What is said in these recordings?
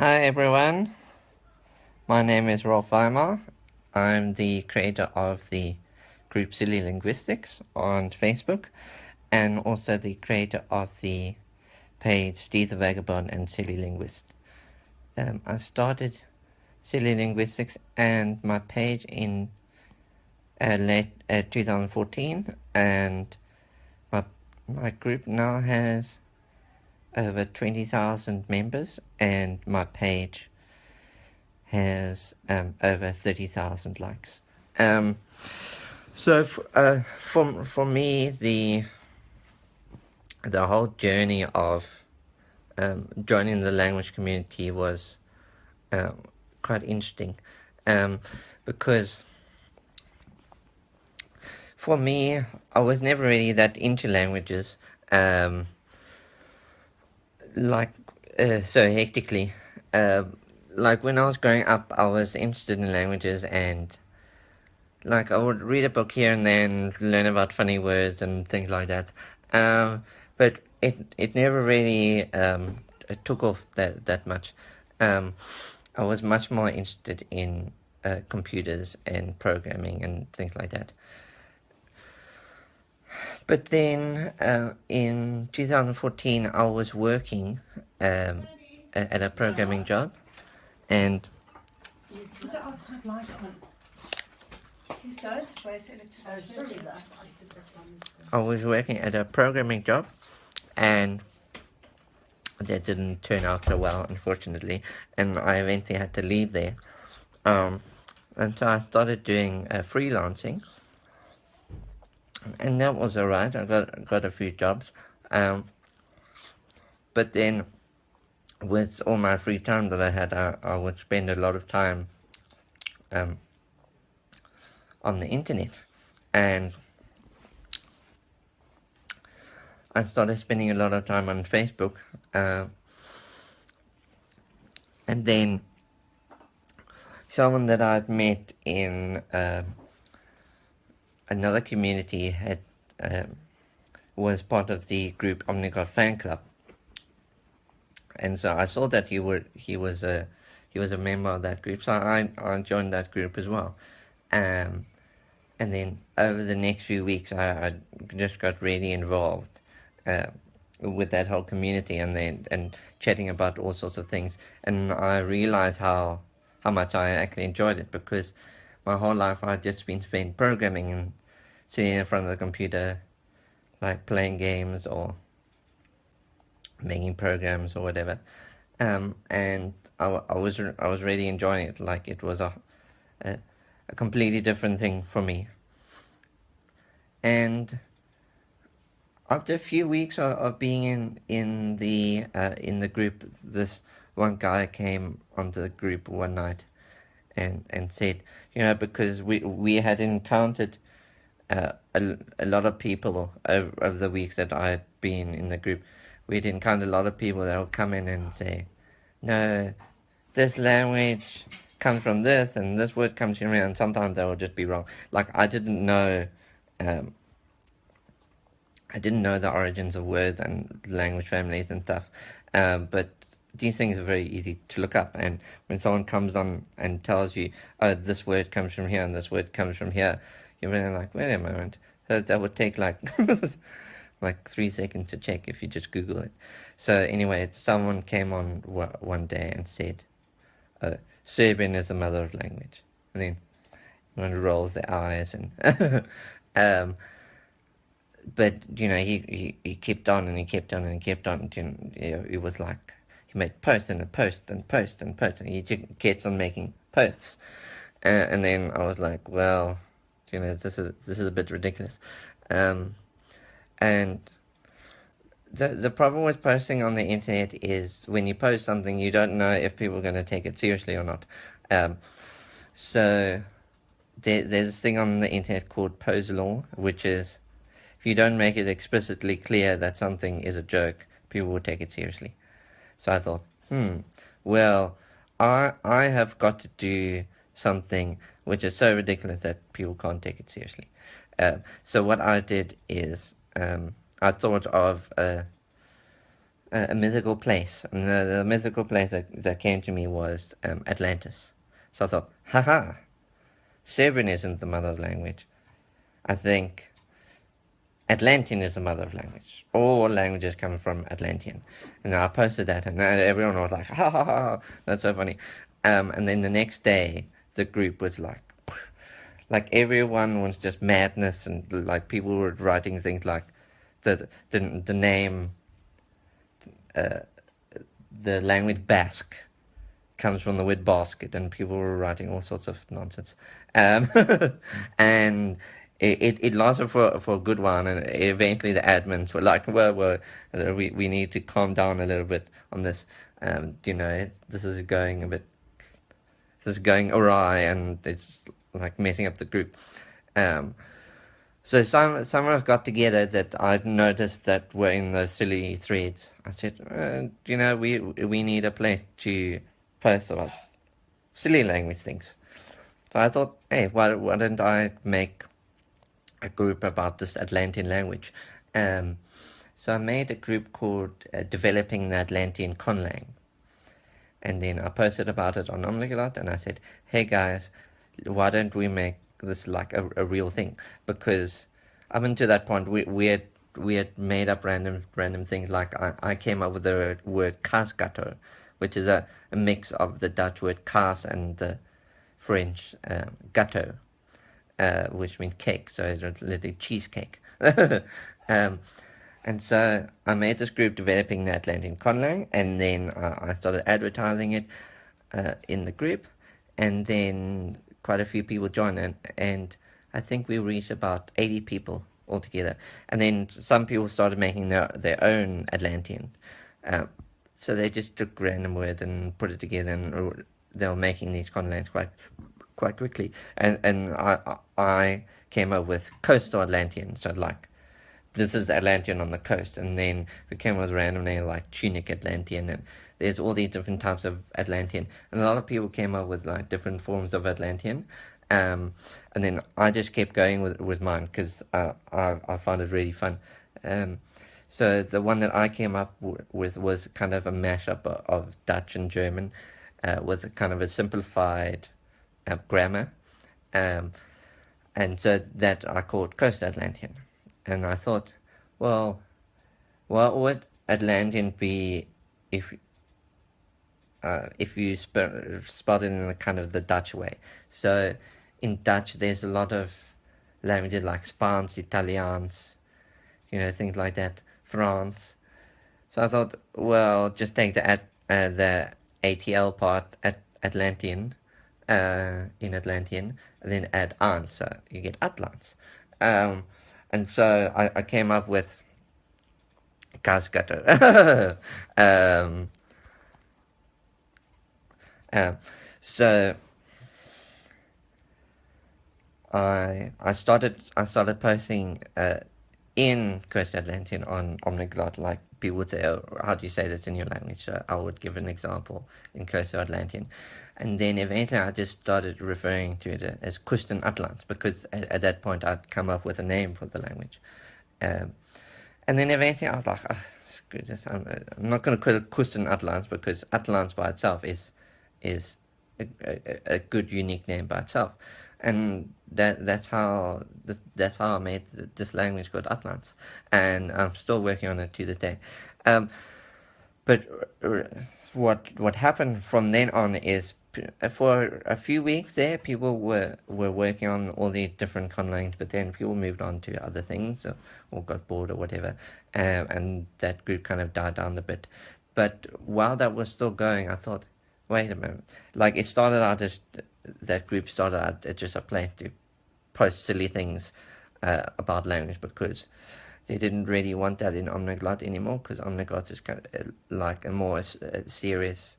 Hi everyone, my name is Rolf Weimar. I'm the creator of the group Silly Linguistics on Facebook and also the creator of the page Steve the Vagabond and Silly Linguist. I started Silly Linguistics and my page in late 2014, and my group now has over 20,000 members and my page has over 30,000 likes. So for me, the whole journey of joining the language community was quite interesting, because for me, I was never really that into languages, like so hectically. Like when I was growing up, I was interested in languages, and like I would read a book here and then, learn about funny words and things like that. But it never really it took off that much. I was much more interested in computers and programming and things like that. But then in 2014, I was working at a programming job, and Put the outside light on. Please don't. I was working at a programming job, and that didn't turn out so well, unfortunately, and I eventually had to leave there. And so I started doing freelancing, and that was alright. I got a few jobs, but then with all my free time that I had, I would spend a lot of time on the internet, and I started spending a lot of time on Facebook, and then someone that I'd met in another community had was part of the group Omnigot Fan Club, and so I saw that he was a member of that group, so I joined that group as well. And then over the next few weeks, I just got really involved with that whole community, and chatting about all sorts of things, and I realized how much I actually enjoyed it, because my whole life I'd just been spent programming and sitting in front of the computer, like playing games or making programs or whatever, and I was really enjoying it. Like it was a completely different thing for me. And after a few weeks of being in the group, this one guy came onto the group one night and said, because we had encountered a lot of people over the weeks that I had been in the group. We'd encountered a lot of people that would come in and say, no, this language comes from this and this word comes from here, and sometimes they would just be wrong. Like I didn't know the origins of words and language families and stuff, but these things are very easy to look up. And when someone comes on and tells you, oh, this word comes from here and this word comes from here, you're really like, wait a moment. So that would take like like 3 seconds to check if you just Google it. So anyway, someone came on one day and said, Serbian is the mother of language. And then everyone rolls their eyes and but he kept on and he kept on and he kept on. It was like he made post and a post and post and post, and he just kept on making posts. And then I was like, well, this is a bit ridiculous. And the problem with posting on the internet is when you post something, you don't know if people are going to take it seriously or not. So there's this thing on the internet called pose law, which is if you don't make it explicitly clear that something is a joke, people will take it seriously. So I thought, well, I have got to do something which is so ridiculous that people can't take it seriously. So what I did is I thought of a mythical place, and the mythical place that came to me was Atlantis. So I thought, haha, Serbian isn't the mother of language. I think Atlantean is the mother of language. All languages come from Atlantean. And I posted that, and everyone was like, ha ha ha, that's so funny. And then the next day, the group was like everyone was just madness, and like people were writing things like the name, the language Basque comes from the word basket, and people were writing all sorts of nonsense. Um, and it lasted for a good while, and eventually the admins were like, well, we need to calm down a little bit on this. This is going a bit, this is going awry, and it's like messing up the group. So some of us got together that I'd noticed that were in those silly threads. I said, we need a place to post about silly language things. So I thought, hey, why don't I make a group about this Atlantean language? So I made a group called Developing the Atlantean Conlang. And then I posted about it on Polyglot, and I said, hey guys, why don't we make this like a real thing? Because up until that point, we had made up random things. Like I came up with the word kaasgatter, which is a mix of the Dutch word kaas and the French gâteau, which means cake, so it's literally cheesecake. And so I made this group Developing the Atlantean Conlang, and then I started advertising it in the group, and then quite a few people joined, and I think we reached about 80 people altogether. And then some people started making their own Atlantean. So they just took random words and put it together, and they were making these conlangs quite quickly. And I came up with coastal Atlantean, so like, this is Atlantean on the coast, and then we came with random names like tunic Atlantean, and there's all these different types of Atlantean, and a lot of people came up with like different forms of Atlantean, and then I just kept going with mine because I found it really fun. So the one that I came up with was kind of a mashup of Dutch and German, with a kind of a simplified grammar, and so that I called Coast Atlantean. And I thought, well, what would Atlantean be if you spell it in the kind of the Dutch way? So in Dutch, there's a lot of languages like Spaans, Italiaans, things like that, France. So I thought, well, just take the ATL part at Atlantean, in Atlantean, and then add an, so you get Atlans. And so I came up with Kaasgatter. So I started posting in Coast Atlantean on Omniglot, like people would say, oh, how do you say this in your language? So I would give an example in Coast Atlantean. And then eventually I just started referring to it as Kusten Atlans, because at that point I'd come up with a name for the language. And then eventually I was like, screw this, I'm not going to call it Kusten Atlans, because Atlans by itself is a good unique name by itself. And that's how I made this language called Atlans, and I'm still working on it to this day. But what happened from then on is, for a few weeks there, people were working on all the different conlangs, but then people moved on to other things, or got bored or whatever, and that group kind of died down a bit. But while that was still going, I thought, wait a minute, like that group started out as just a place to post silly things about language, because they didn't really want that in Omniglot anymore, because Omniglot is kind of like a more serious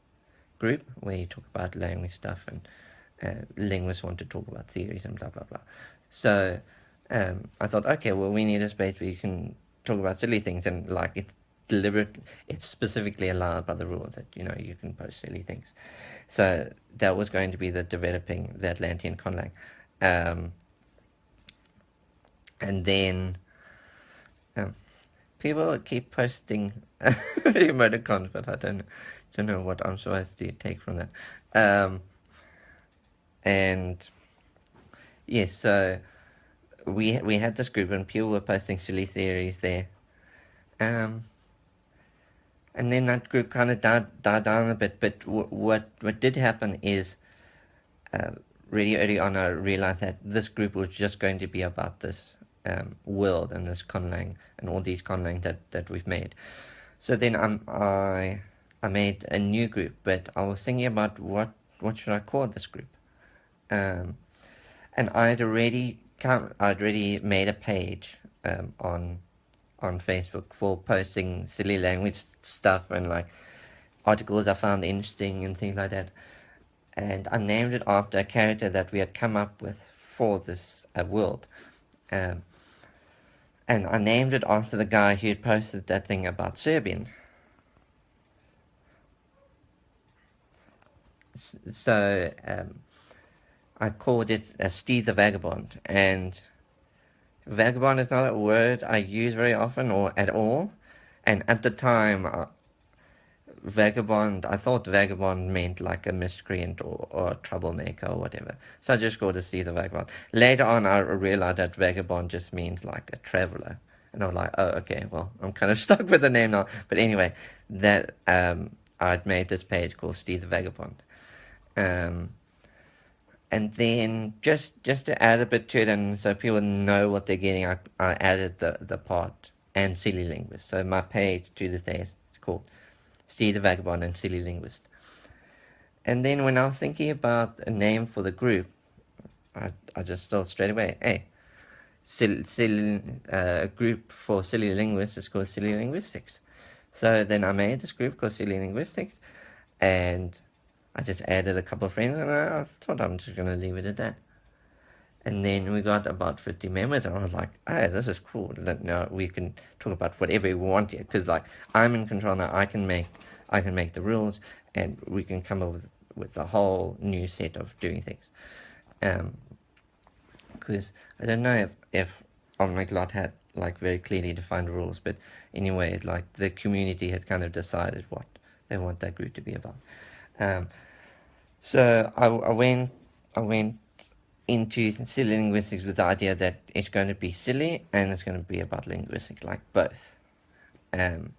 group where you talk about language stuff, and linguists want to talk about theories and blah blah blah. So I thought, okay, well, we need a space where you can talk about silly things, and like it's specifically allowed by the rules that you can post silly things. So that was going to be the Developing the Atlantean Conlang, and then people keep posting emoticons, but I don't know what I'm supposed to take from that. And yes, so we had this group and people were posting silly theories there. And then that group kind of died down a bit. But what did happen is, really early on, I realized that this group was just going to be about this world and this conlang and all these conlang that we've made. So then I made a new group, but I was thinking about what should I call this group, and I'd already made a page on Facebook for posting silly language stuff and like articles I found interesting and things like that. And I named it after a character that we had come up with for this world. And I named it after the guy who had posted that thing about Serbian. So I called it Steve the Vagabond. And vagabond is not a word I use very often or at all. And at the time, vagabond, I thought vagabond meant like a miscreant or a troublemaker or whatever. So I just called it Steve the Vagabond. Later on, I realized that vagabond just means like a traveler. And I was like, oh, okay, well, I'm kind of stuck with the name now. But anyway, that I'd made this page called Steve the Vagabond. And then just to add a bit to it and so people know what they're getting, I added the part and silly linguist. So my page to this day is called Steve the Vagabond and Silly Linguist. And then when I was thinking about a name for the group, I just thought straight away, hey, a group for silly linguists is called Silly Linguistics. So then I made this group called Silly Linguistics, and I just added a couple of friends, and I thought I'm just going to leave it at that. And then we got about 50 members, and I was like, "Oh, this is cool. Now we can talk about whatever we want here, because like I'm in control now. I can make the rules, and we can come up with a whole new set of doing things." Because I don't know if Polyglot had like very clearly defined rules, but anyway, like the community had kind of decided what they want that group to be about. So I went into silly linguistics with the idea that it's going to be silly and it's going to be about linguistics, like both. And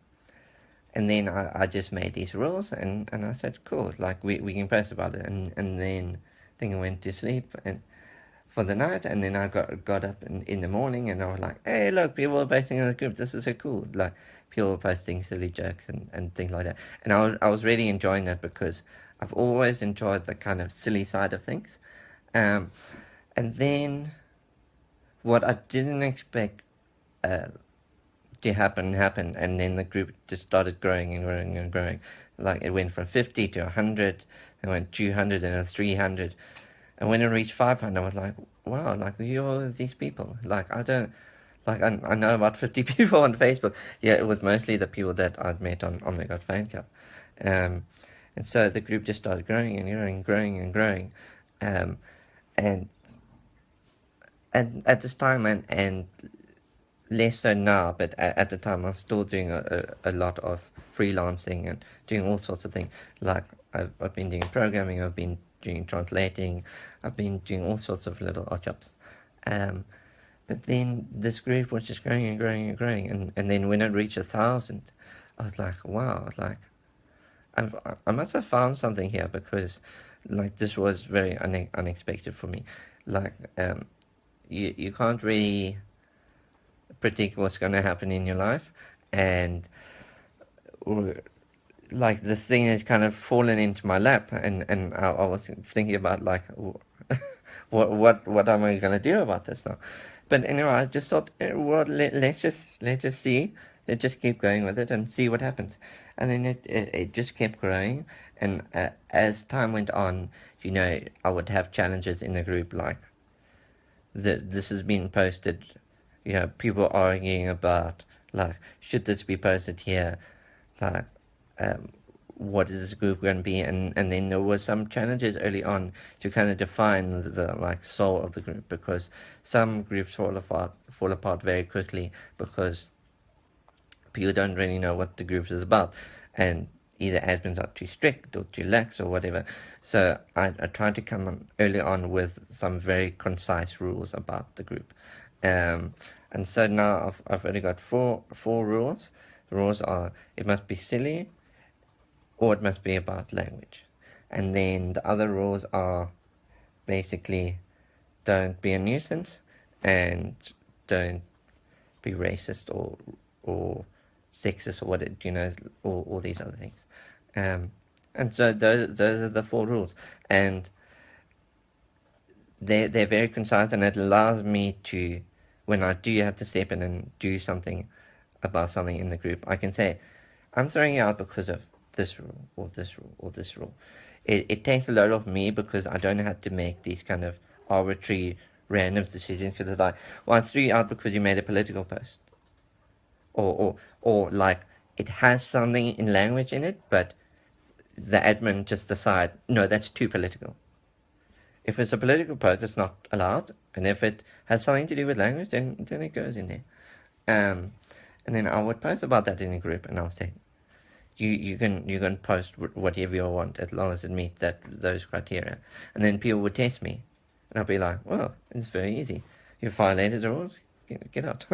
then I just made these rules and I said, cool, like we can post about it. And then I think I went to sleep and for the night, and then I got up in the morning and I was like, hey, look, people are posting in the group. This is so cool. Like people are posting silly jokes and things like that. And I was really enjoying that because I've always enjoyed the kind of silly side of things. And then what I didn't expect to happen, and then the group just started growing and growing and growing. Like it went from 50 to 100, then went 200 and then 300. And when it reached 500, I was like, wow, like who are these people? Like I know about 50 people on Facebook. Yeah, it was mostly the people that I'd met on Omega Fan Club. And so the group just started growing and growing, growing and growing. And at this time, and less so now, but at the time I was still doing a lot of freelancing and doing all sorts of things. Like I've been doing programming, I've been doing translating, I've been doing all sorts of little odd jobs. But then this group was just growing and growing and growing. And then when it reached 1,000, I was like, wow, like I must have found something here, because like this was very unexpected for me. Like you can't really predict what's going to happen in your life, and like this thing has kind of fallen into my lap, and I was thinking about like what am I going to do about this now. But anyway, I just thought, well, let's just see, let's just keep going with it and see what happens. And then it just kept growing, and as time went on, I would have challenges in the group, like this has been posted, people arguing about like, should this be posted here, like what is this group going to be, and then there were some challenges early on to kind of define the like soul of the group, because some groups fall apart very quickly because people don't really know what the group is about, and either admins are too strict or too lax or whatever. So I tried to come on early on with some very concise rules about the group. And so now I've only got four rules. The rules are: it must be silly, or it must be about language. And then the other rules are basically don't be a nuisance and don't be racist or sexist or what all these other things. And so those are the four rules, and they're very concise, and it allows me to, when I do have to step in and do something about something in the group, I can say, I'm throwing it out because of this rule or this rule or this rule. It takes a lot off me because I don't have to make these kind of arbitrary random decisions because it's like, well, I threw you out because you made a political post. Or like it has something in language in it, but the admin just decide, no, that's too political. If it's a political post, it's not allowed, and if it has something to do with language, then it goes in there. And then I would post about that in a group, and I'll say, you can post whatever you want as long as it meets those criteria. And then people would test me, and I'll be like, well, it's very easy. You violated the rules, get out.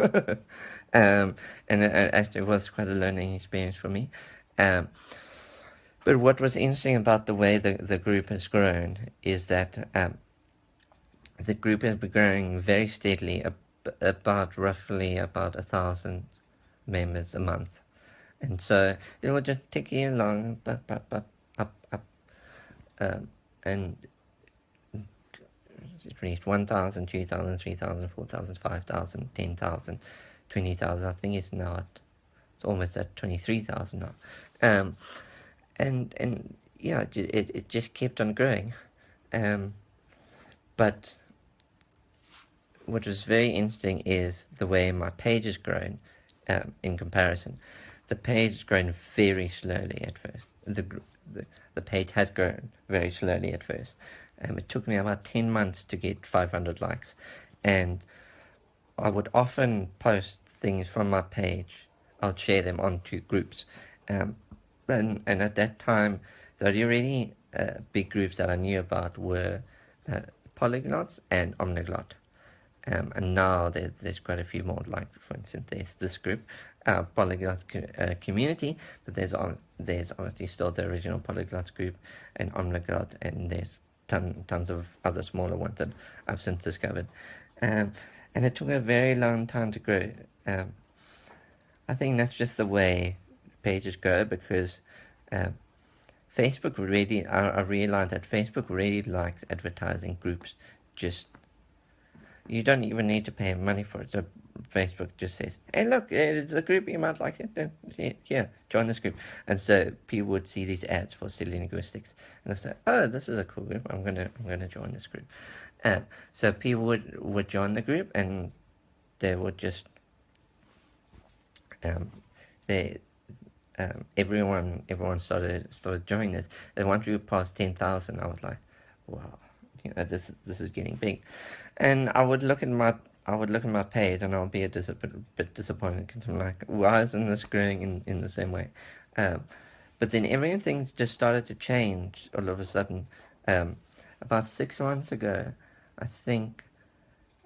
And it actually was quite a learning experience for me. But what was interesting about the way the group has grown is that the group has been growing very steadily, roughly about 1,000 members a month. And so it was just ticking along, up, and it reached 1,000, 2,000, 3,000, 4,000, 5,000, 10,000, 20,000. I think it's almost at 23,000 now. And yeah, it just kept on growing. But what was very interesting is the way my page has grown in comparison. The page has grown very slowly at first. The page had grown very slowly at first. It took me about 10 months to get 500 likes. And I would often post things from my page. I'll share them onto groups. And at that time, the really big groups that I knew about were Polyglots and Omniglot. And now there's quite a few more. Like, for instance, there's this group, Polyglot Community, but there's obviously still the original Polyglots group and Omniglot, and there's tons of other smaller ones that I've since discovered. And it took a very long time to grow. I think that's just the way pages go, because Facebook really, I realized that Facebook really likes advertising groups. You don't even need to pay money for it. So Facebook just says, hey, look, it's a group, you might like it. Here, join this group. And so people would see these ads for silly linguistics, and they say, oh, this is a cool group. I'm gonna join this group. So people would join the group, and they would just everyone started joining this. And once we passed 10,000, I was like, wow, this is getting big. And I would look at my page, and I'll be a bit disappointed because I'm like, why isn't this growing in the same way? But then everything just started to change all of a sudden. About 6 months ago, I think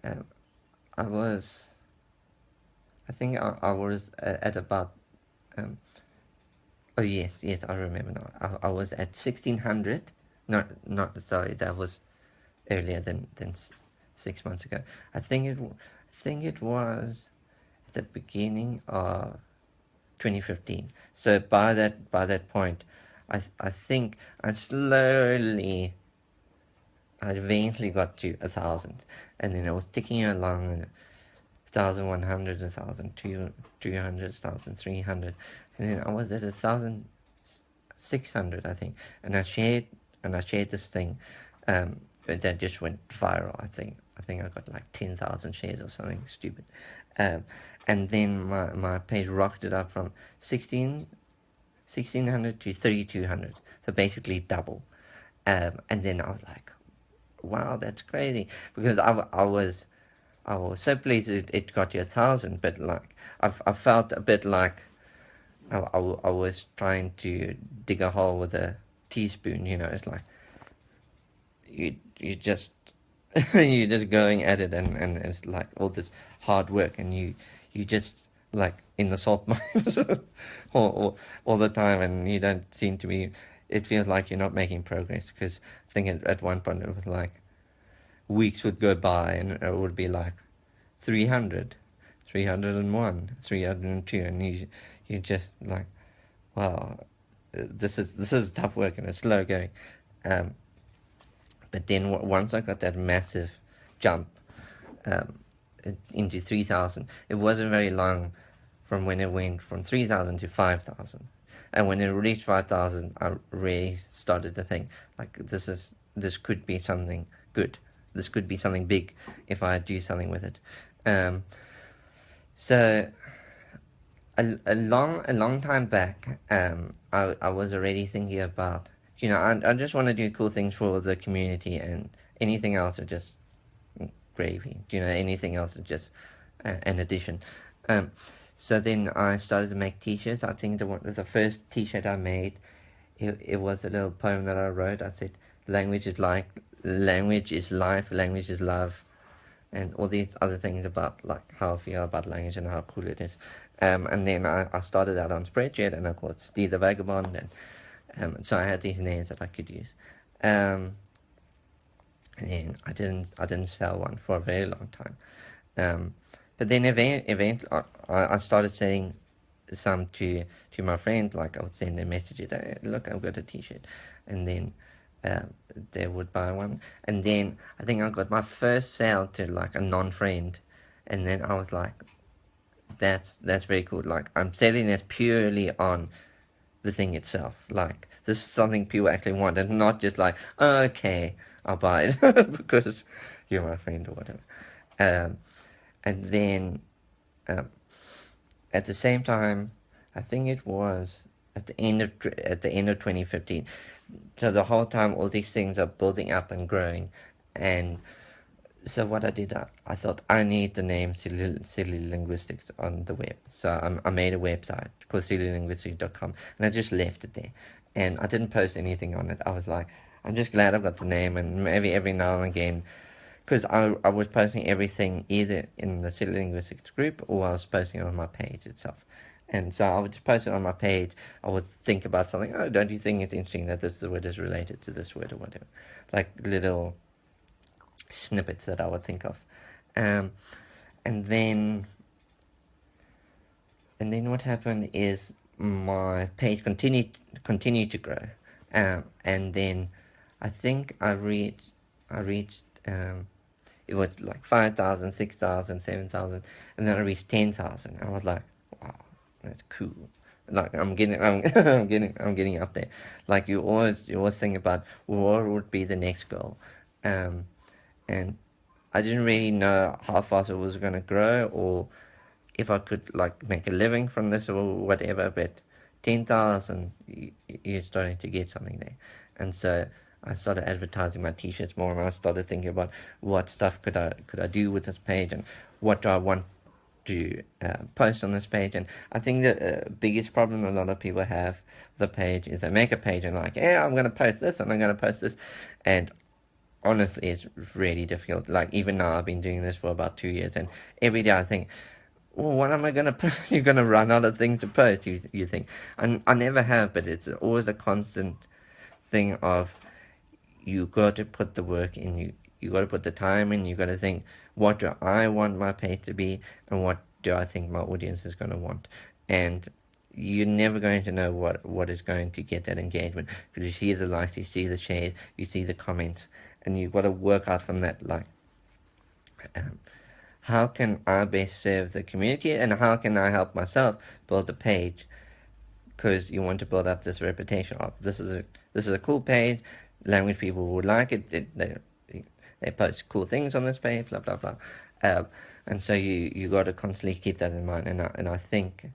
I was at about oh yes, I remember now. I was at 1,600. Not sorry, that was earlier than 6 months ago. I think it was at the beginning of 2015. So by that point, I think I eventually got to 1,000, and then I was ticking along. 1,100, 1,200, 1,300, and then I was at 1,600, I think, and I shared this thing, that just went viral. I think I got like 10,000 shares or something stupid, and then my page rocketed up from 1,600 to 3,200, so basically double, and then I was like, wow, that's crazy, because I was so pleased it got to 1,000, but like I felt a bit like I was trying to dig a hole with a teaspoon. It's like you just you're just going at it, and it's like all this hard work, and you just like in the salt mines all the time, and you don't seem to be. It feels like you're not making progress, because I think at one point it was like weeks would go by and it would be like 300, 301, 302, and you just like, wow, this is tough work and it's slow going. Um, but then once I got that massive jump um, into 3,000, it wasn't very long from when it went from 3,000 to 5,000. And when it reached 5,000, I really started to think, like, this could be something good. This could be something big if I do something with it. So a long time back, I was already thinking about, I just want to do cool things for the community, and anything else is just gravy. Anything else is just an addition. Um, so then I started to make t-shirts. I think the first t-shirt I made, it was a little poem that I wrote. I said, language is life, language is love, and all these other things about like how I feel about language and how cool it is. And then I started out on Spreadshirt, and I called it Steve the Vagabond, and so I had these names that I could use. And then I didn't sell one for a very long time. But then eventually I started saying some to my friend. Like, I would send them messages, hey, look, I've got a t-shirt, and then they would buy one. And then I think I got my first sale to like a non-friend, and then I was like, that's very cool. Like, I'm selling this purely on the thing itself. Like, this is something people actually want, and not just like, oh, okay, I'll buy it because you're my friend or whatever. Um, and then at the same time, I think it was at the end of 2015. So the whole time, all these things are building up and growing, and so what I did, I thought I need the name silly linguistics on the web. So I made a website called sillylinguistics.com, and I just left it there, and I didn't post anything on it. I was like, I'm just glad I've got the name, and maybe every now and again, because I was posting everything either in the silly linguistics group, or I was posting it on my page itself. And so I would just post it on my page. I would think about something. Oh, don't you think it's interesting that this word is related to this word or whatever? Like little snippets that I would think of. Um, and then what happened is my page continued to grow. And then I think I reached it was like 5,000, 6,000, 7,000, and then I reached 10,000. I was like, wow, that's cool. Like, I'm getting up there. Like, you always think about what would be the next goal. And I didn't really know how fast it was going to grow, or if I could like make a living from this or whatever. But 10,000, you're starting to get something there. And so I started advertising my t-shirts more, and I started thinking about what stuff could I do with this page, and what do I want to post on this page. And I think the biggest problem a lot of people have with the page is they make a page and like, yeah, I'm going to post this and I'm going to post this, and honestly, it's really difficult. Like, even now, I've been doing this for about 2 years, and every day I think, well, what am I going to post? You're going to run out of things to post, you think. And I never have, but it's always a constant thing of, you got to put the work in, you got to put the time in, you got to think, what do I want my page to be, and what do I think my audience is going to want. And you're never going to know what is going to get that engagement, because you see the likes, you see the shares, you see the comments, and you've got to work out from that, like, how can I best serve the community, and how can I help myself build a page, because you want to build up this reputation of, this is a cool page, language people would like it, they post cool things on this page, blah blah blah. And so you got to constantly keep that in mind, and I think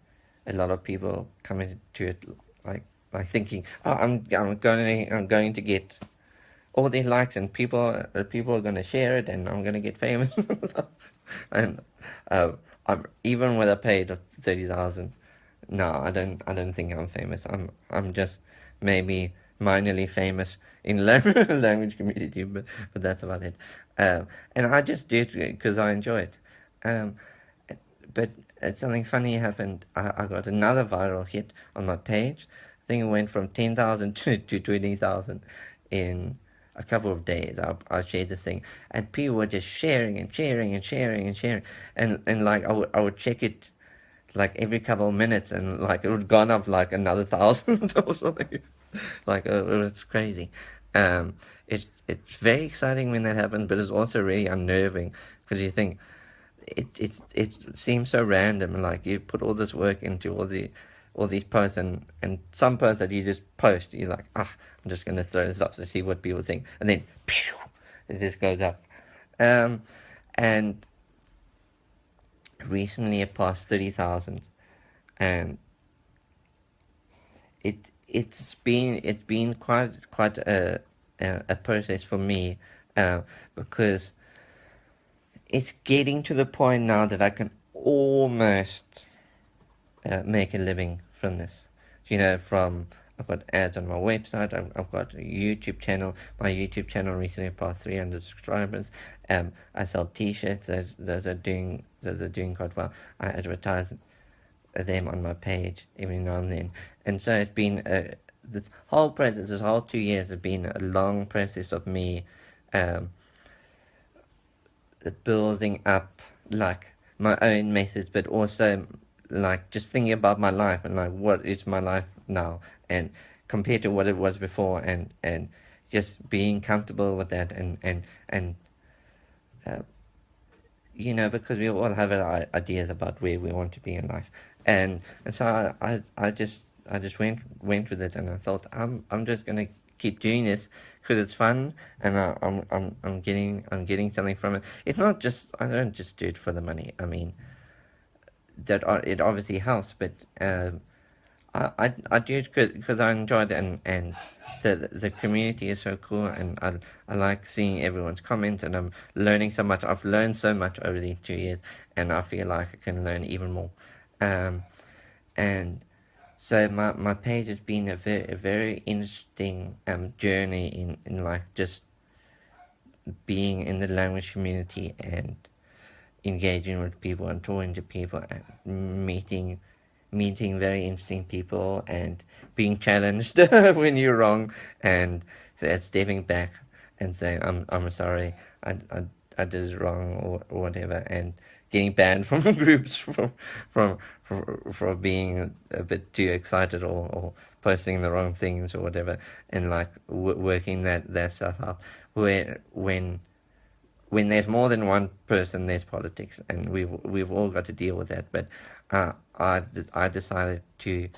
a lot of people come into it like thinking, oh, I'm going to get all these likes, and people are going to share it, and I'm going to get famous. And I'm, even with a page of 30,000, No, I don't think I'm famous. I'm just maybe minorly famous in language community, but that's about it. And I just do it because I enjoy it. Um, but something funny happened. I got another viral hit on my page. I think it went from 10,000 to 20,000 in a couple of days. I shared this thing, and people were just sharing and sharing and sharing and sharing, and like I would check it like every couple of minutes, and like it would gone up like another 1,000 or something. Like it was crazy. It's very exciting when that happens, but it's also really unnerving because you think it seems so random. Like you put all this work into all these posts, and some posts that you just post, you're like, I'm just gonna throw this up to see what people think, and then pew, it just goes up. Um, and recently it passed 30,000, and it's been quite a process for me, because it's getting to the point now that I can almost make a living from this. You know, from I've got ads on my website. I've got a YouTube channel. My YouTube channel recently passed 300 subscribers. I sell T-shirts. Those are doing quite well. I advertise them on my page every now and then, and so it's been this whole process. This whole 2 years has been a long process of me um, building up like my own methods, but also like just thinking about my life and like what is my life now, and compared to what it was before, and just being comfortable with that, and uh, because we all have our ideas about where we want to be in life, and so I just went with it, and I thought I'm just gonna keep doing this because it's fun, and I'm getting something from it. It's not just I don't just do it for the money. I mean it obviously helps, but I do it because I enjoy it, and the community is so cool, and I like seeing everyone's comments, and I'm learning so much. I've learned so much over these 2 years, and I feel like I can learn even more. Um, and so my page has been a very interesting journey in like just being in the language community and engaging with people and talking to people and meeting very interesting people and being challenged when you're wrong, and stepping back and saying I'm sorry, I did it wrong, or whatever, and getting banned from groups from for being a bit too excited, or posting the wrong things or whatever, and like working that stuff out, where when there's more than one person, there's politics, and we've all got to deal with that. But I decided to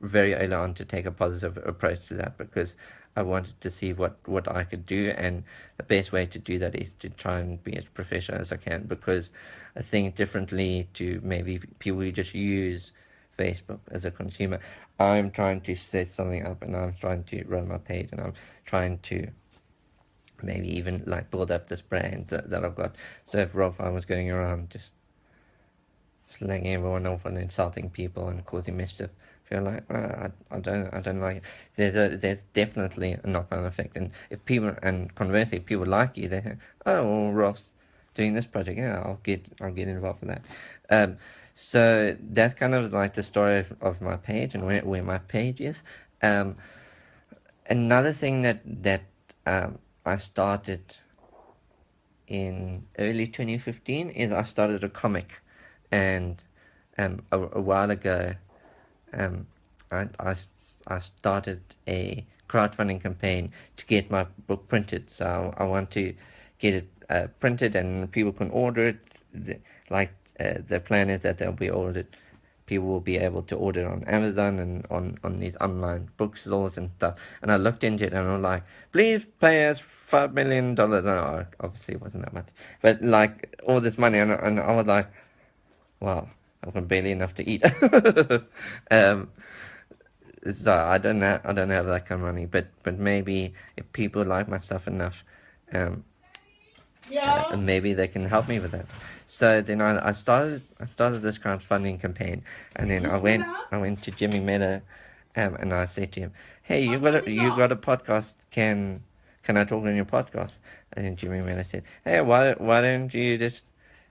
very early on to take a positive approach to that, because I wanted to see what I could do, and the best way to do that is to try and be as professional as I can, because I think differently to maybe people who just use Facebook as a consumer. I'm trying to set something up, and I'm trying to run my page, and I'm trying to maybe even like build up this brand that I've got. So if Rolf was going around just slanging everyone off and insulting people and causing mischief, I feel like I don't like it. There's definitely a knock-on effect, and if people, and conversely, if people like you, they think, oh well, Rolf's doing this project, yeah, I'll get involved with that. So that's kind of like the story of my page and where my page is. Another thing that I started in early 2015 is I started a comic, and a while ago, um, I started a crowdfunding campaign to get my book printed. So I want to get it printed, and people can order it. The plan is that they'll be ordered. People will be able to order on Amazon and on these online bookstores and stuff. And I looked into it, and I was like, please pay us $5 million. No, obviously it wasn't that much, but like all this money, and I was like, wow, I've got barely enough to eat. um, so I don't have that kind of money, but maybe if people like my stuff enough, um, Yeah. and maybe they can help me with that. So then I started this crowdfunding campaign, and then I went to Jimmy Miller, and I said to him, "Hey, you got a podcast? Can I talk on your podcast?" And then Jimmy Miller said, "Hey, why don't you just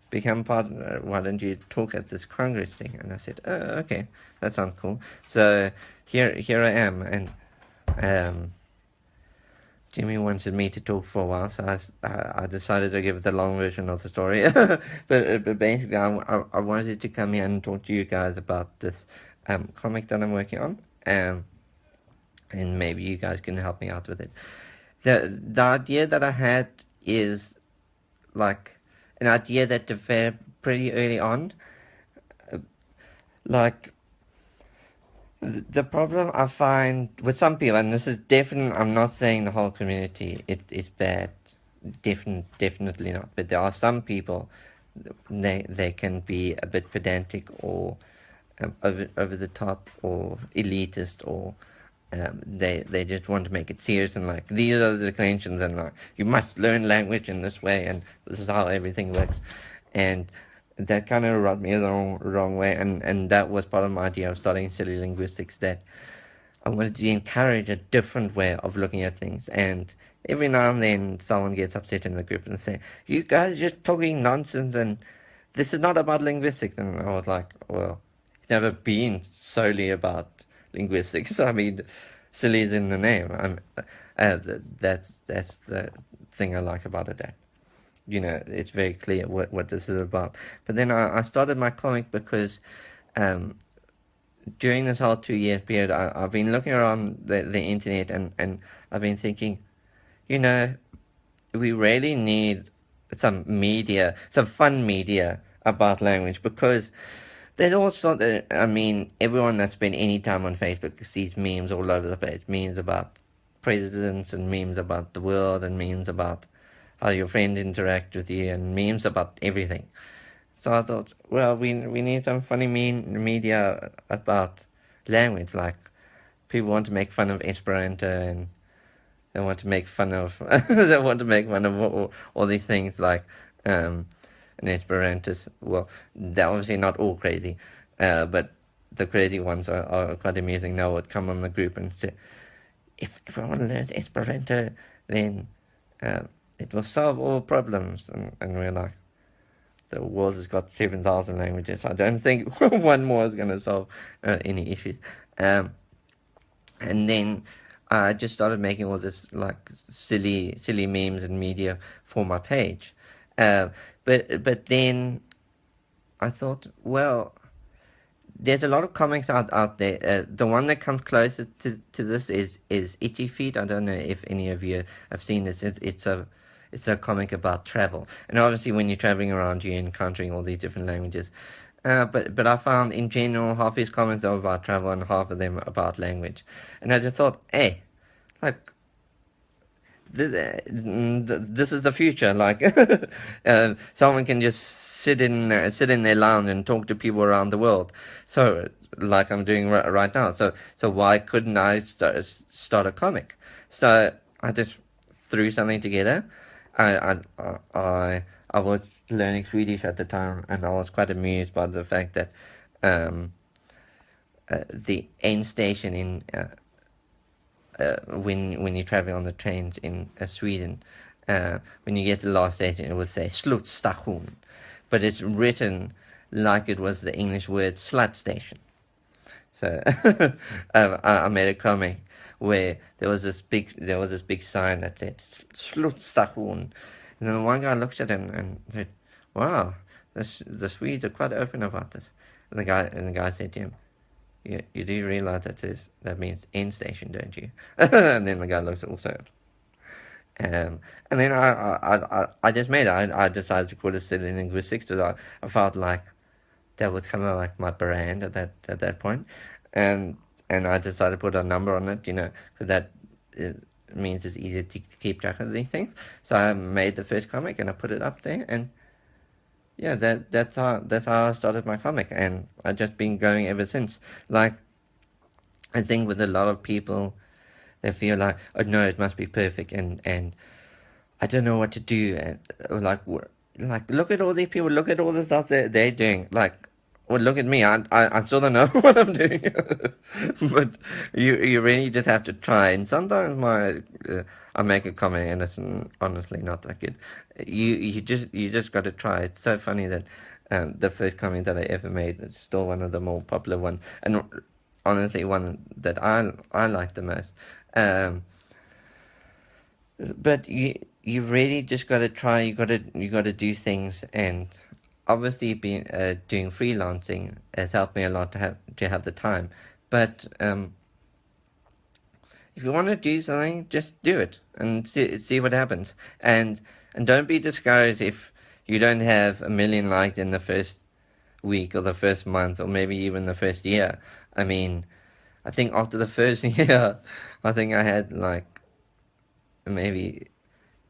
become part? Why don't you talk at this Congress thing?" And I said, "Oh, okay, that sounds cool." So here I am, and Jimmy wanted me to talk for a while, so I decided to give the long version of the story. but basically, I wanted to come here and talk to you guys about this comic that I'm working on, and maybe you guys can help me out with it. The idea that I had is like an idea that developed pretty early on. Like, the problem I find with some people, and this is definitely, I'm not saying the whole community is bad, definitely not. But there are some people, they can be a bit pedantic or over the top or elitist, or they just want to make it serious, and like, these are the declensions, and like, you must learn language in this way, and this is how everything works. And that kind of rubbed me the wrong way, and that was part of my idea of studying silly linguistics, that I wanted to encourage a different way of looking at things. And every now and then someone gets upset in the group and say, "You guys are just talking nonsense, and this is not about linguistics." And I was like, well, it's never been solely about linguistics. I mean, silly is in the name. That's the thing I like about it, that it's very clear what this is about. But then I started my comic because during this whole 2 year period, I've been looking around the internet, and I've been thinking, we really need some media, some fun media about language, because there's also, everyone that's spent any time on Facebook sees memes all over the place, memes about presidents, and memes about the world, and memes about how your friends interact with you, and memes about everything. So I thought, well, we need some funny media about language. Like, people want to make fun of Esperanto, and they want to make fun of all these things, like an Esperantist. Well, they're obviously not all crazy, but the crazy ones are quite amusing. Now would come on the group and say, if everyone learns Esperanto, then it will solve all problems. And we're like, the world has got 7,000 languages. I don't think one more is going to solve any issues. And then I just started making all this like silly memes and media for my page. But then I thought, well, there's a lot of comics out there. The one that comes closest to this is Itchy Feet. I don't know if any of you have seen this. It's a comic about travel, and obviously when you're traveling around, you're encountering all these different languages. But I found in general half his comments are about travel and half of them about language, and I just thought, hey, like, this is the future. Like, someone can just sit in their lounge and talk to people around the world. So, like I'm doing right now. So why couldn't I start a comic? So I just threw something together. I was learning Swedish at the time, and I was quite amused by the fact that the end station in when you're traveling on the trains in Sweden, when you get to the last station, it would say slutstation, but it's written like it was the English word slut station. So I made a comic where there was this big sign that said slutstation, and then one guy looked at it and said, "Wow, the Swedes are quite open about this." And the guy said to him, you do realize that means end station, don't you? And then the guy looks also. And then I just made it. I decided to call it silly linguistics, because I felt like that was kind of like my brand at that point. And I decided to put a number on it, because that means it's easier to keep track of these things. So I made the first comic and I put it up there, and yeah, that's how I started my comic, and I've just been going ever since. Like, I think with a lot of people, they feel like, oh no, it must be perfect, and I don't know what to do. And like, look at all these people. Look at all the stuff that they're doing. Like, well, look at me. I still don't know what I'm doing. But you really just have to try. And sometimes I make a comment and it's honestly not that good. You just got to try. It's so funny that the first comment that I ever made is still one of the more popular ones, and honestly one that I like the most. But you really just got to try. You got to do things, and obviously being doing freelancing has helped me a lot to have the time. But if you want to do something, just do it and see what happens. And don't be discouraged if you don't have 1 million likes in the first week or the first month or maybe even the first year. I mean, I think after the first year, I think I had like maybe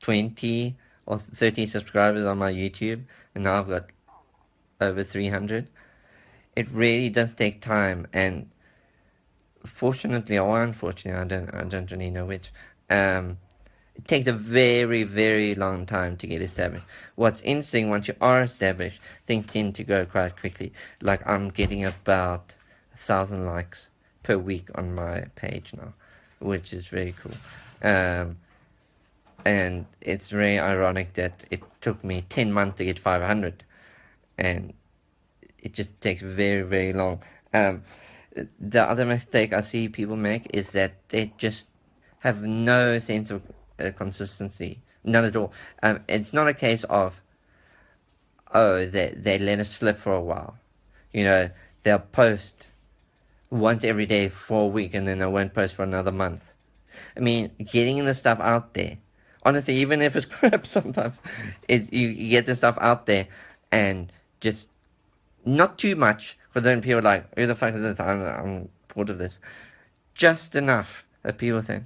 20 or 30 subscribers on my YouTube, and now I've got over 300. It really does take time, and fortunately or unfortunately, I don't really know which. It takes a very, very long time to get established. What's interesting, once you are established, things tend to go quite quickly. Like, I'm getting about 1,000 likes per week on my page now, which is very cool. And it's very ironic that it took me 10 months to get 500, and it just takes very, very long. The other mistake I see people make is that they just have no sense of consistency, none at all. It's not a case of, oh, they let it slip for a while. They'll post once every day for a week, and then they won't post for another month. I mean, getting the stuff out there, honestly, even if it's crap sometimes, you get the stuff out there, and just not too much, because then people are like, who the fuck is this? I'm bored of this. Just enough that people say,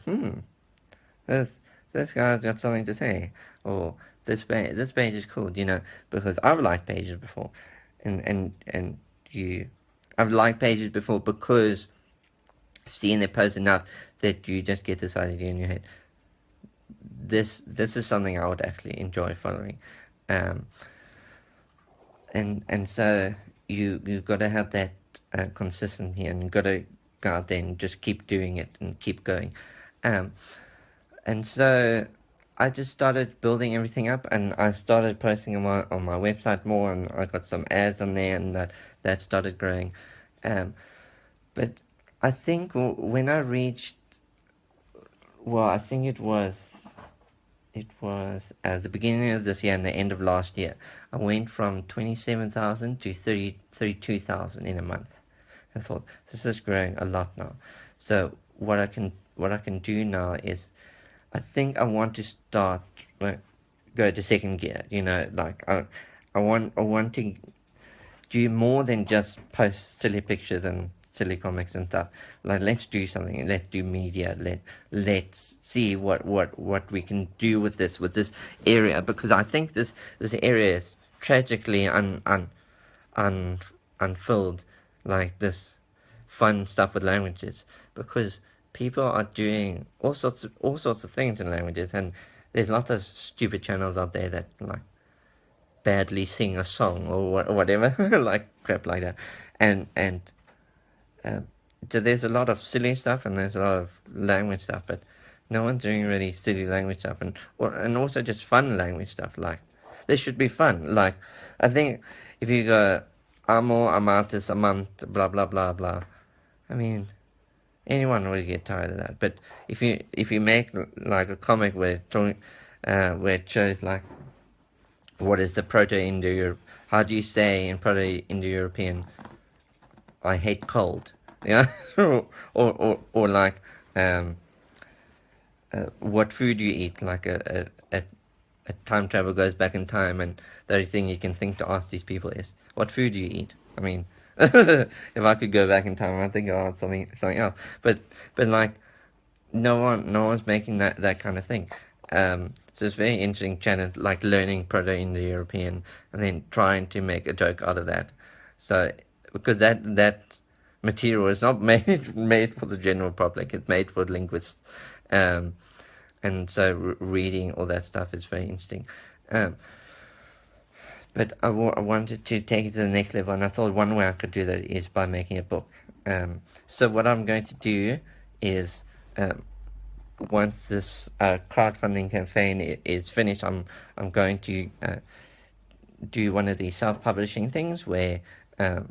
this guy's got something to say, or this page is cool, because I've liked pages before, and I've liked pages before because seeing their post enough that you just get this idea in your head. This is something I would actually enjoy following, and so you've got to have that consistency, and you've got to go out there and just keep doing it and keep going. And so I just started building everything up, and I started posting on my website more, and I got some ads on there, and that started growing. But I think when I reached, well, I think it was at the beginning of this year and the end of last year, I went from 27,000 to 32,000 in a month. I thought, this is growing a lot now. So what I can do now is, I think I want to start, go to second gear. I want to do more than just post silly pictures and silly comics and stuff. Like, let's do something. Let's do media. Let's see what we can do with this area, because I think this area is tragically unfilled, like this fun stuff with languages, because people are doing all sorts of things in languages, and there's lots of stupid channels out there that like badly sing a song or whatever, like crap like that, and so there's a lot of silly stuff and there's a lot of language stuff, but no one's doing really silly language stuff, and also just fun language stuff. Like, this should be fun. Like, I think if you go amo, amatis, amant, blah blah blah blah, I mean, anyone will get tired of that. But if you make like a comic where it shows like, what is the Proto-Indo-Europe? How do you say in Proto-Indo-European, I hate cold? or like, what food you eat? Like a time travel goes back in time, and the only thing you can think to ask these people is, what food do you eat? I mean, if I could go back in time, I'd think I'd something else. But like, no one's making that kind of thing. So it's very interesting channel, like learning Proto-Indo-European and then trying to make a joke out of that. So, because that material is not made for the general public, it's made for linguists. And and so reading all that stuff is very interesting. But I wanted to take it to the next level, and I thought one way I could do that is by making a book. So what I'm going to do is, once this crowdfunding campaign is finished, I'm going to do one of these self-publishing things where I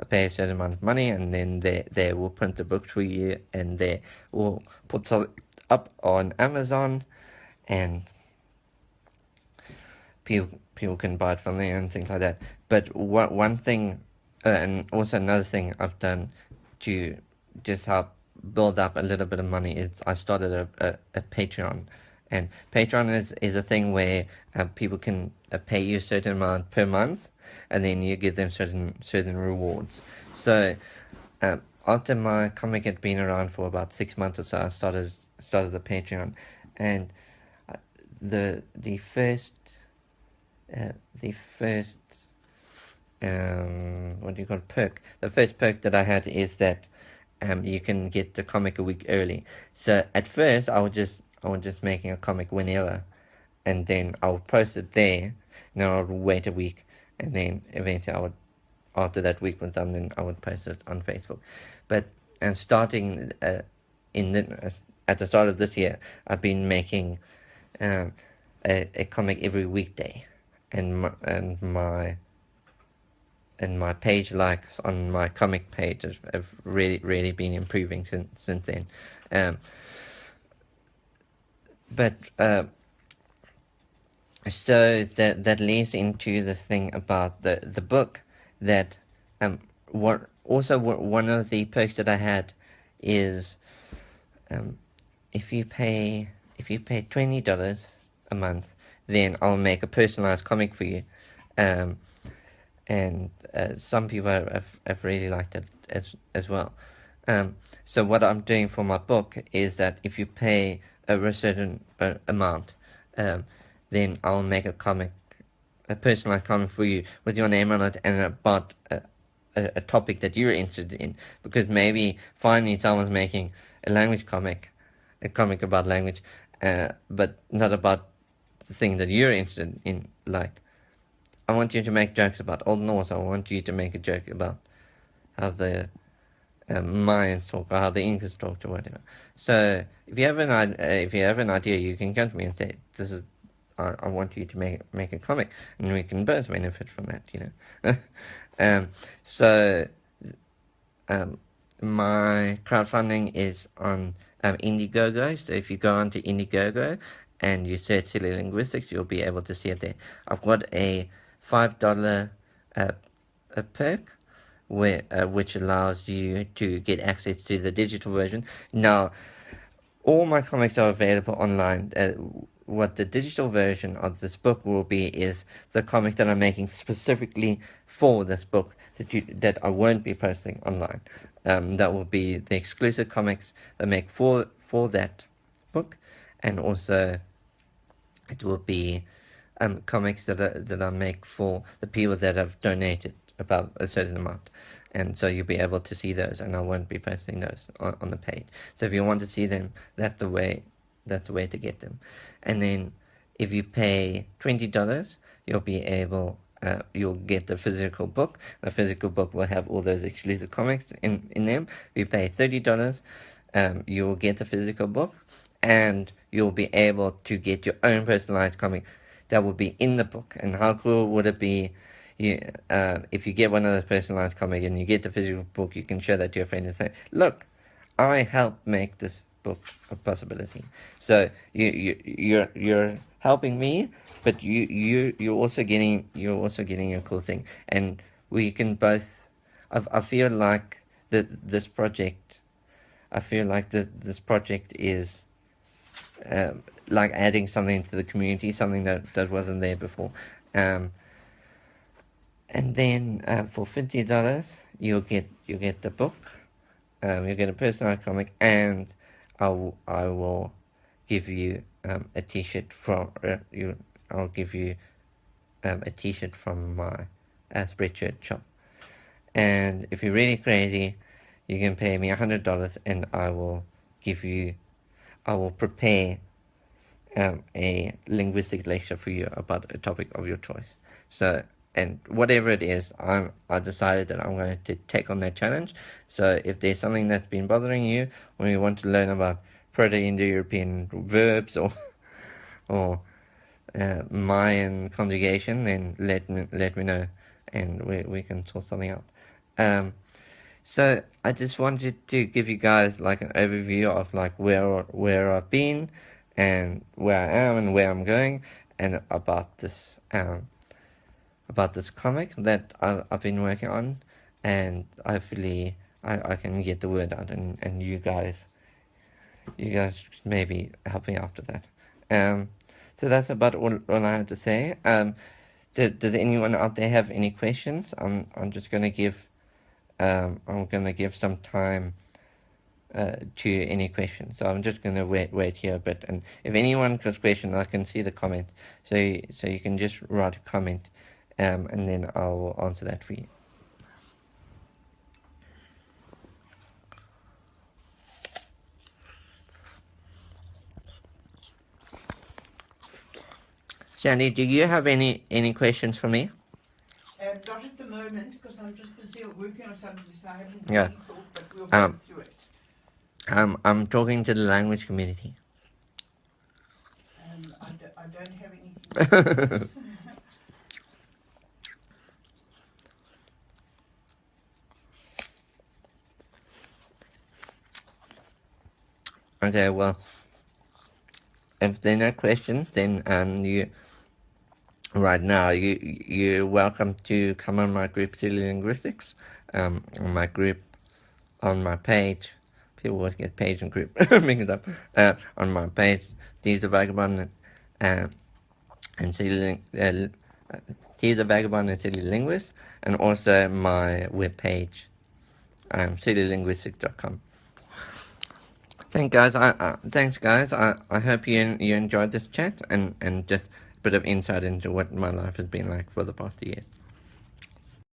pay a certain amount of money, and then they will print the book for you, and they will put it up on Amazon, and people can buy it from there and things like that. But one thing, and also another thing I've done to just help build up a little bit of money is I started a Patreon. And Patreon is a thing where people can pay you a certain amount per month, and then you give them certain rewards. So after my comic had been around for about 6 months or so, I started the Patreon, and the first what do you call it, perk? The first perk that I had is that you can get the comic a week early. So at first I was just making a comic whenever, and then I would post it there, and then I would wait a week, and then eventually after that week was done, then I would post it on Facebook. But starting at the start of this year, I've been making a comic every weekday, and my page likes on my comic page have really been improving since then. So that leads into this thing about the book, that one of the perks that I had is if you pay $20 a month, then I'll make a personalized comic for you. And some people have really liked it as well. So what I'm doing for my book is that if you pay a certain amount, then I'll make a personalized comic for you with your name on it and about a topic that you're interested in. Because maybe finally someone's making a comic about language, but not about the thing that you're interested in. Like, I want you to make jokes about Old Norse. I want you to make a joke about how the Mayans talk, or how the Incas talked, or whatever. So if you have an idea, you can come to me and say, "This is, I want you to make a comic," and we can both benefit from that, you know. So my crowdfunding is on Indiegogo. So if you go onto Indiegogo and you search Silly Linguistics, you'll be able to see it there. I've got a $5 a perk, which allows you to get access to the digital version. Now, all my comics are available online. What the digital version of this book will be is the comic that I'm making specifically for this book that I won't be posting online. That will be the exclusive comics that I make for that book, and also it will be comics that I make for the people that have donated about a certain amount, and so you'll be able to see those, and I won't be posting those on the page. So if you want to see them, that's the way to get them. And then if you pay $20, you'll get the physical book. The physical book will have all those exclusive comics in them. If you pay $30, you'll get the physical book, and you'll be able to get your own personalized comic that will be in the book. And how cool would it be? If you get one of those personalized comics and you get the physical book, you can show that to your friend and say, "Look, I helped make this book a possibility." So you're helping me, but you're also getting a cool thing, and we can both. I feel like this project is like adding something to the community, something that wasn't there before. And then for $50, you'll get the book, you'll get a personalized comic, and I will give you a T-shirt from you. I'll give you a T-shirt from my Spreadshirt shop. And if you're really crazy, you can pay me $100, and I will prepare a linguistic lecture for you about a topic of your choice. So, and whatever it is, I decided that I'm going to take on that challenge. So if there's something that's been bothering you, or you want to learn about Proto-Indo-European verbs or Mayan conjugation, then let me know, and we can sort something out. So I just wanted to give you guys like an overview of like where I've been and where I am and where I'm going, and about this comic that I've been working on, and hopefully I can get the word out, and you guys maybe help me after that. So that's about all I have to say. Did anyone out there have any questions? I'm just gonna give some time to any questions. So I'm just gonna wait here a bit, and if anyone has questions, I can see the comment. So you can just write a comment, and then I'll answer that for you. Sandy, do you have any questions for me? Not at the moment, because I'm just busy working on something, so I haven't Yeah. really thought, but we'll go through it. I'm talking to the language community. I don't have anything. Okay, well, if there are no questions, then you right now you're welcome to come on my group Silly Linguistics, on my group, on my page. People always get page and group mixed up. On my page, Tease the Vagabond and Silly Tease the Vagabond and Silly Linguist, and also my webpage, sillylinguistics.com. Thanks, guys. I hope you enjoyed this chat and just a bit of insight into what my life has been like for the past 2 years.